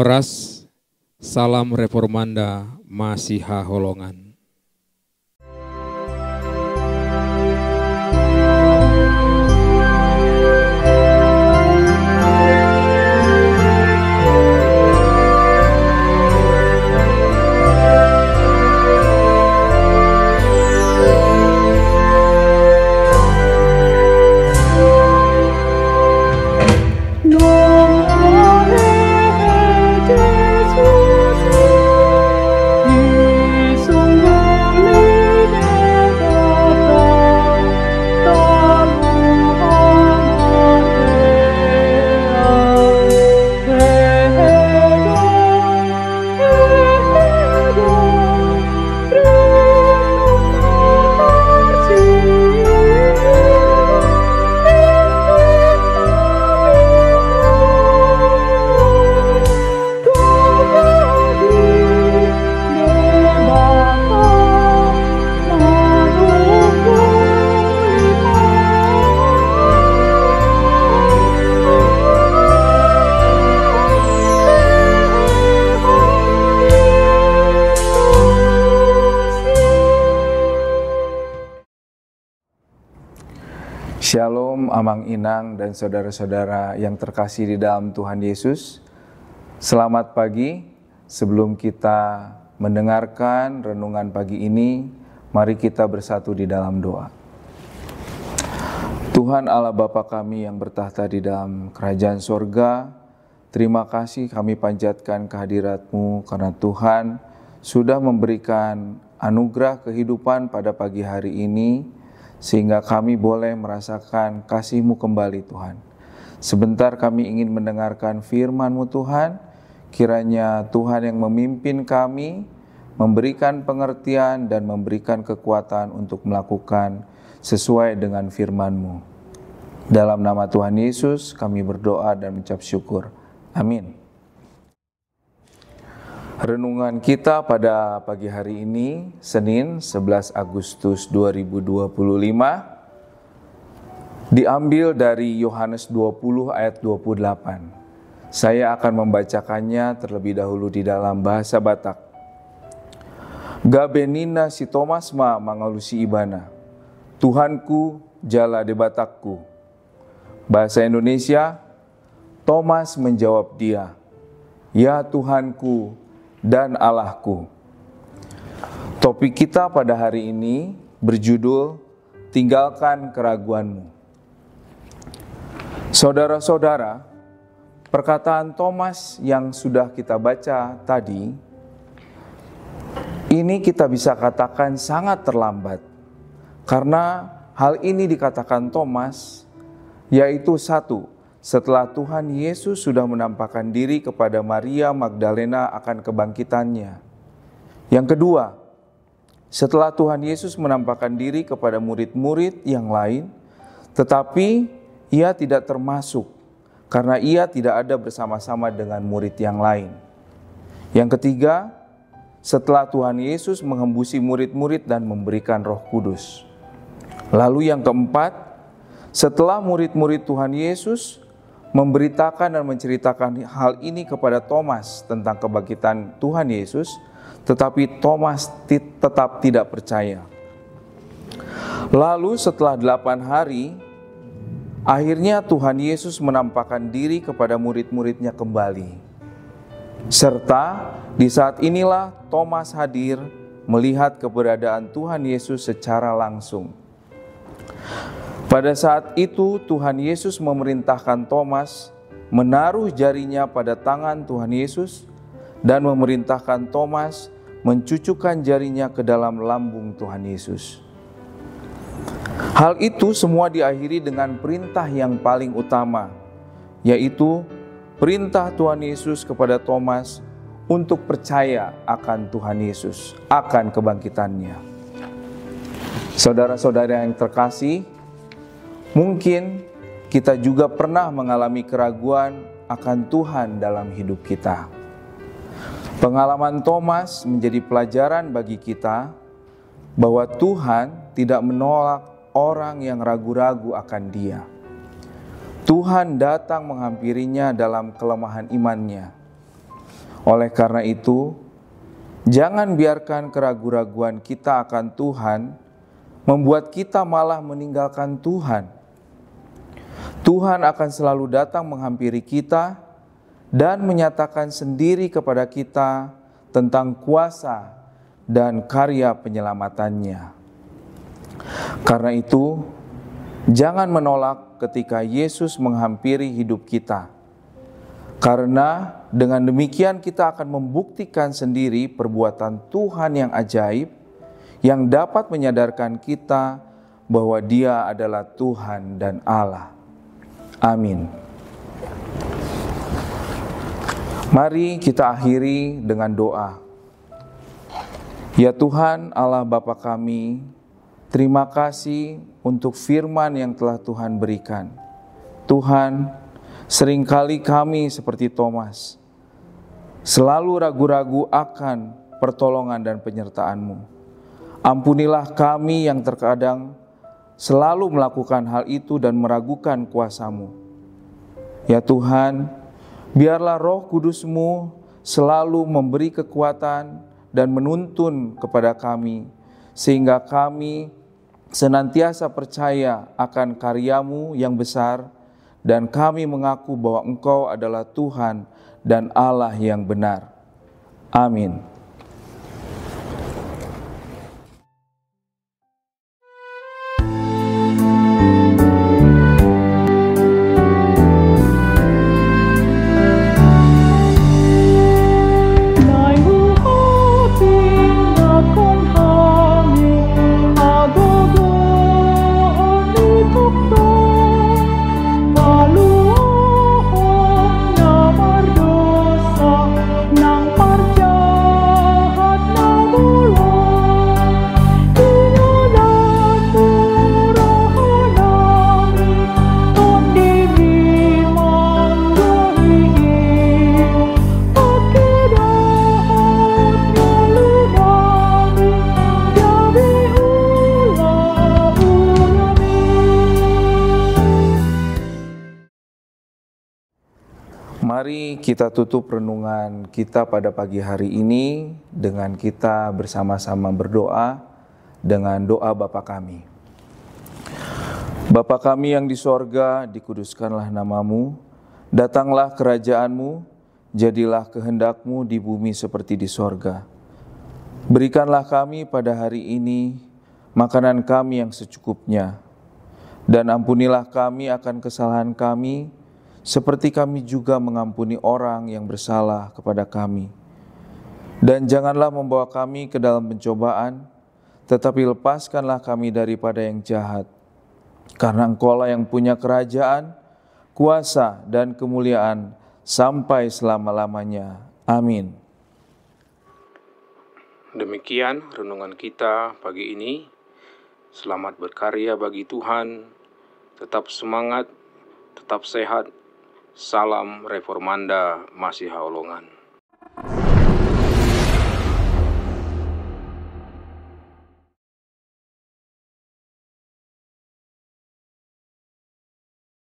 Horas, salam reformanda Masiha Holongan. Shalom Amang Inang dan saudara-saudara yang terkasih di dalam Tuhan Yesus. Selamat pagi. Sebelum kita mendengarkan renungan pagi ini, mari kita bersatu di dalam doa. Tuhan Allah Bapa kami yang bertahta di dalam kerajaan sorga, terima kasih kami panjatkan kehadirat-Mu karena Tuhan sudah memberikan anugerah kehidupan pada pagi hari ini, sehingga kami boleh merasakan kasih-Mu kembali Tuhan. Sebentar kami ingin mendengarkan firman-Mu Tuhan, kiranya Tuhan yang memimpin kami, memberikan pengertian dan memberikan kekuatan untuk melakukan sesuai dengan firman-Mu. Dalam nama Tuhan Yesus kami berdoa dan mengucap syukur. Amin. Renungan kita pada pagi hari ini, Senin 11 Agustus 2025, diambil dari Yohanes 20 ayat 28. Saya akan membacakannya terlebih dahulu di dalam bahasa Batak. Gabenina si Thomas ma mangalusi ibana, Tuhanku jala de Batakku. Bahasa Indonesia, Thomas menjawab dia, ya Tuhanku dan Allahku. Topik kita pada hari ini berjudul Tinggalkan Keraguanmu. Saudara-saudara, perkataan Thomas yang sudah kita baca tadi, ini kita bisa katakan sangat terlambat. Karena hal ini dikatakan Thomas, yaitu satu, setelah Tuhan Yesus sudah menampakkan diri kepada Maria Magdalena akan kebangkitannya. Yang kedua, setelah Tuhan Yesus menampakkan diri kepada murid-murid yang lain, tetapi ia tidak termasuk karena ia tidak ada bersama-sama dengan murid yang lain. Yang ketiga, setelah Tuhan Yesus menghembusi murid-murid dan memberikan Roh Kudus. Lalu yang keempat, setelah murid-murid Tuhan Yesus memberitakan dan menceritakan hal ini kepada Thomas tentang kebangkitan Tuhan Yesus, tetapi Thomas tetap tidak percaya. Lalu setelah 8 hari, akhirnya Tuhan Yesus menampakkan diri kepada murid-muridnya kembali. Serta di saat inilah Thomas hadir melihat keberadaan Tuhan Yesus secara langsung. Pada saat itu Tuhan Yesus memerintahkan Thomas menaruh jarinya pada tangan Tuhan Yesus dan memerintahkan Thomas mencucukkan jarinya ke dalam lambung Tuhan Yesus. Hal itu semua diakhiri dengan perintah yang paling utama, yaitu perintah Tuhan Yesus kepada Thomas untuk percaya akan Tuhan Yesus, akan kebangkitannya. Saudara-saudara yang terkasih, mungkin kita juga pernah mengalami keraguan akan Tuhan dalam hidup kita. Pengalaman Thomas menjadi pelajaran bagi kita bahwa Tuhan tidak menolak orang yang ragu-ragu akan Dia. Tuhan datang menghampirinya dalam kelemahan imannya. Oleh karena itu, jangan biarkan keraguan-raguan kita akan Tuhan membuat kita malah meninggalkan Tuhan. Tuhan akan selalu datang menghampiri kita dan menyatakan sendiri kepada kita tentang kuasa dan karya penyelamatannya. Karena itu, jangan menolak ketika Yesus menghampiri hidup kita. Karena dengan demikian kita akan membuktikan sendiri perbuatan Tuhan yang ajaib yang dapat menyadarkan kita bahwa Dia adalah Tuhan dan Allah. Amin. Mari kita akhiri dengan doa. Ya Tuhan Allah Bapa kami, terima kasih untuk firman yang telah Tuhan berikan. Tuhan, seringkali kami seperti Thomas, selalu ragu-ragu akan pertolongan dan penyertaan-Mu. Ampunilah kami yang terkadang selalu melakukan hal itu dan meragukan kuasa-Mu. Ya Tuhan, biarlah Roh Kudus-Mu selalu memberi kekuatan dan menuntun kepada kami, sehingga kami senantiasa percaya akan karya-Mu yang besar, dan kami mengaku bahwa Engkau adalah Tuhan dan Allah yang benar. Amin. Mari kita tutup renungan kita pada pagi hari ini dengan kita bersama-sama berdoa dengan doa Bapa kami. Bapa kami yang di sorga, dikuduskanlah nama-Mu, datanglah kerajaan-Mu, jadilah kehendak-Mu di bumi seperti di sorga. Berikanlah kami pada hari ini makanan kami yang secukupnya, dan ampunilah kami akan kesalahan kami, seperti kami juga mengampuni orang yang bersalah kepada kami. Dan janganlah membawa kami ke dalam pencobaan, tetapi lepaskanlah kami daripada yang jahat. Karena Engkau-lah yang punya kerajaan, kuasa, dan kemuliaan sampai selama-lamanya. Amin. Demikian renungan kita pagi ini. Selamat berkarya bagi Tuhan. Tetap semangat, tetap sehat. Salam Reformanda Masiha Holongan.